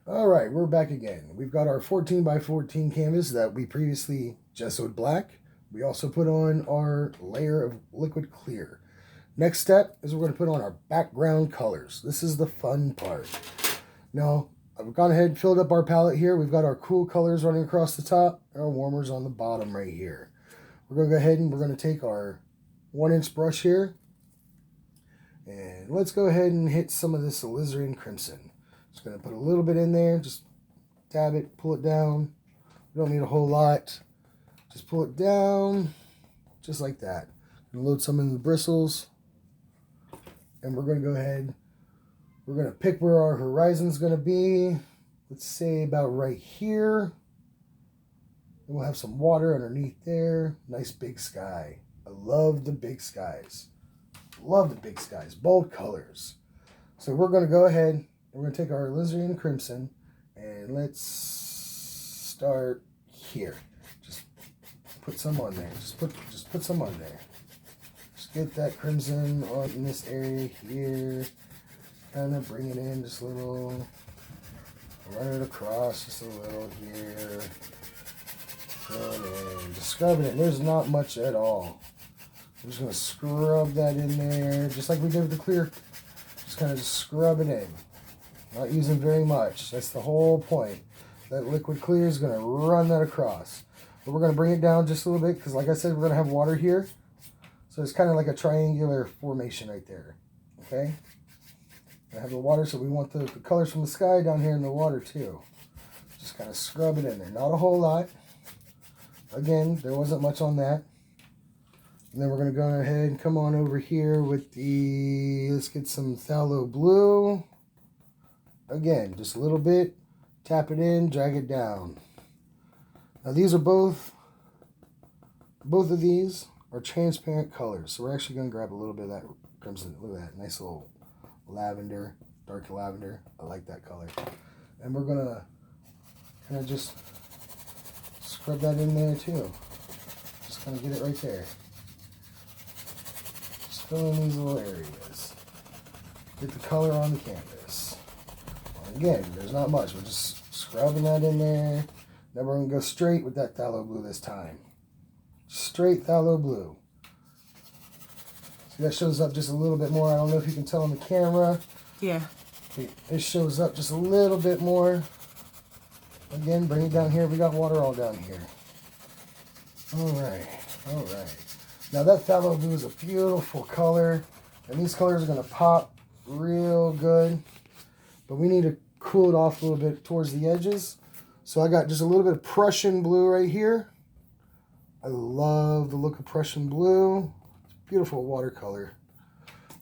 All right, we're back again. We've got our 14 by 14 canvas that we previously gessoed black. We also put on our layer of liquid clear. Next step is we're going to put on our background colors. This is the fun part. Now, I've gone ahead and filled up our palette here. We've got our cool colors running across the top and our warmers on the bottom right here. We're going to go ahead and we're going to take our 1-inch brush here. And let's go ahead and hit some of this alizarin crimson. Just going to put a little bit in there. Just dab it, pull it down. We don't need a whole lot. Just pull it down, just like that. Load some in the bristles. And we're going to go ahead. We're going to pick where our horizon's going to be. Let's say about right here. And we'll have some water underneath there. Nice big sky. I love the big skies. Love the big skies. Bold colors. So we're going to go ahead and we're going to take our alizarin crimson and let's start here. Just put some on there. Just put some on there. Just get that crimson on in this area here. Kind of bring it in just a little. Run it across just a little here. And just scrubbing it. There's not much at all. I'm just going to scrub that in there, just like we did with the clear. Just kind of just scrub it in. Not using very much. That's the whole point. That liquid clear is going to run that across. But we're going to bring it down just a little bit because, like I said, we're going to have water here. So it's kind of like a triangular formation right there. Okay? I have the water, so we want the colors from the sky down here in the water too. Just kind of scrub it in there. Not a whole lot. Again, there wasn't much on that. And then we're going to go ahead and come on over here with the, let's get some phthalo blue. Again, just a little bit. Tap it in, drag it down. Now these are both of these are transparent colors. So we're actually going to grab a little bit of that crimson. Look at that, nice little lavender, dark lavender. I like that color. And we're going to kind of just scrub that in there too. Just kind of get it right there. Just fill in these little areas. Get the color on the canvas. Again, there's not much. We're just scrubbing that in there. Then we're going to go straight with that phthalo blue this time. Straight phthalo blue. See, that shows up just a little bit more. I don't know if you can tell on the camera. Yeah. It shows up just a little bit more. Again, bring it down here. We got water all down here. All right. All right. Now that phthalo blue is a beautiful color. And these colors are going to pop real good. But we need to cool it off a little bit towards the edges. So I got just a little bit of Prussian blue right here. I love the look of Prussian blue. It's a beautiful watercolor,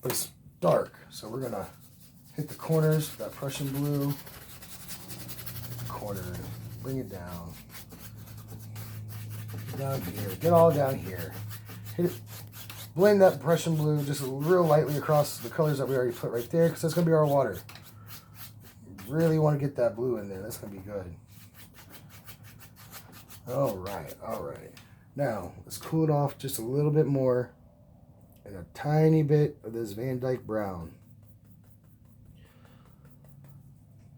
but it's dark. So we're gonna hit the corners with that Prussian blue. Corner, bring it down. Down here, get all down here. Hit it. Blend that Prussian blue just real lightly across the colors that we already put right there, because that's gonna be our water. Really want to get that blue in there. That's going to be good. All right, all right. Now, let's cool it off just a little bit more. And a tiny bit of this Van Dyke brown.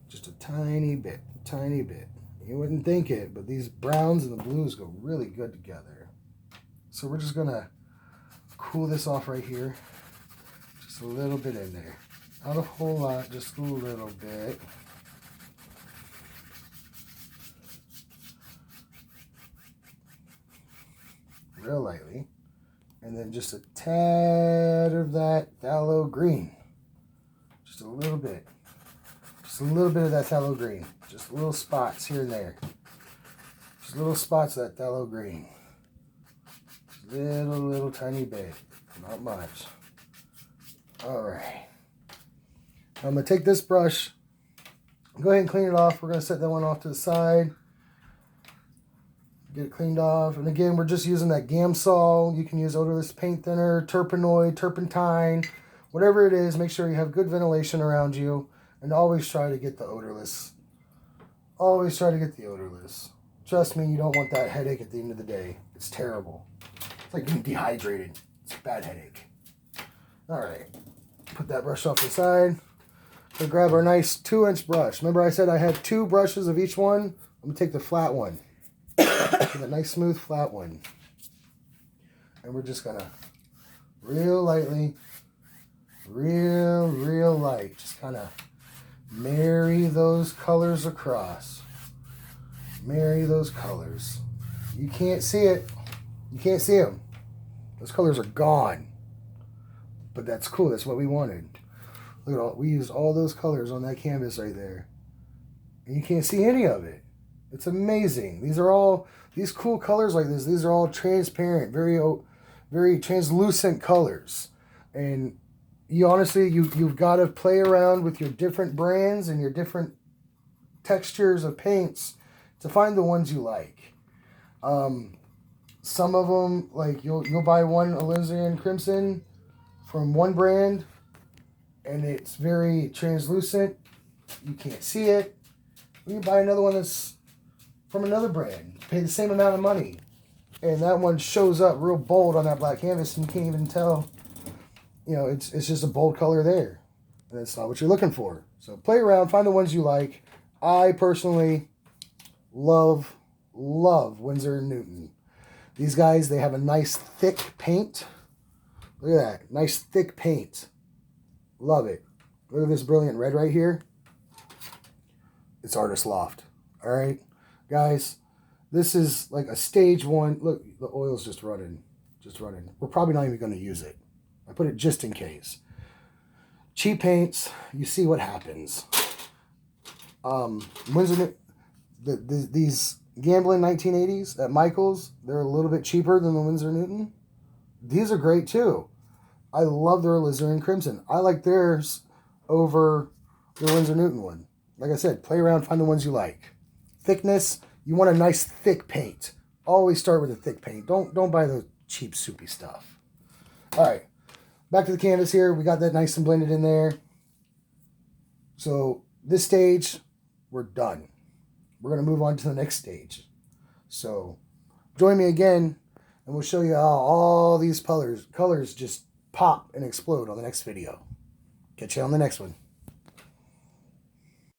Just a tiny bit, tiny bit. You wouldn't think it, but these browns and the blues go really good together. So we're just going to cool this off right here. Just a little bit in there. Not a whole lot, just a little bit. Real lightly. And then just a tad of that phthalo green. Just a little bit. Just a little bit of that phthalo green. Just little spots here and there. Just little spots of that phthalo green. Little tiny bit. Not much. Alright. I'm going to take this brush, go ahead and clean it off. We're going to set that one off to the side. Get it cleaned off. And again, we're just using that Gamsol. You can use odorless paint thinner, terpenoid, turpentine, whatever it is. Make sure you have good ventilation around you. And always try to get the odorless. Always try to get the odorless. Trust me, you don't want that headache at the end of the day. It's terrible. It's like being dehydrated. It's a bad headache. All right. Put that brush off to the side. We'll grab our nice 2-inch brush. Remember I said I had 2 brushes of each one? I'm going to take the flat one. That nice smooth flat one. And we're just going to real lightly, real light, just kind of marry those colors across. Marry those colors. You can't see it. You can't see them. Those colors are gone. But that's cool. That's what we wanted. Look at all, we used all those colors on that canvas right there. And you can't see any of it. It's amazing. These cool colors like this, these are all transparent, very translucent colors. And you honestly, you've got to play around with your different brands and your different textures of paints to find the ones you like. Some of them, like you'll buy one alizarin crimson from one brand, and it's very translucent. You can't see it. You can buy another one that's from another brand. Pay the same amount of money, and that one shows up real bold on that black canvas, and you can't even tell. You know, it's just a bold color there, and that's not what you're looking for. So play around, find the ones you like. I personally love Winsor & Newton. These guys, they have a nice thick paint. Look at that, nice thick paint. Love it. Look at this brilliant red right here. It's Artist Loft. All right, guys, this is like a stage 1. Look, the oil's just running. We're probably not even going to use it. I put it just in case. Cheap paints, you see what happens. These Gamblin 1980s at Michael's, they're a little bit cheaper than the Winsor & Newton. These are great too. I love their alizarin crimson. I like theirs over the Winsor & Newton one. Like I said, play around, find the ones you like. Thickness, you want a nice thick paint. Always start with a thick paint. Don't buy the cheap soupy stuff. All right, back to the canvas here. We got that nice and blended in there. So this stage, we're done. We're going to move on to the next stage. So join me again, and we'll show you how all these colors just pop and explode on the next video. Catch you on the next one.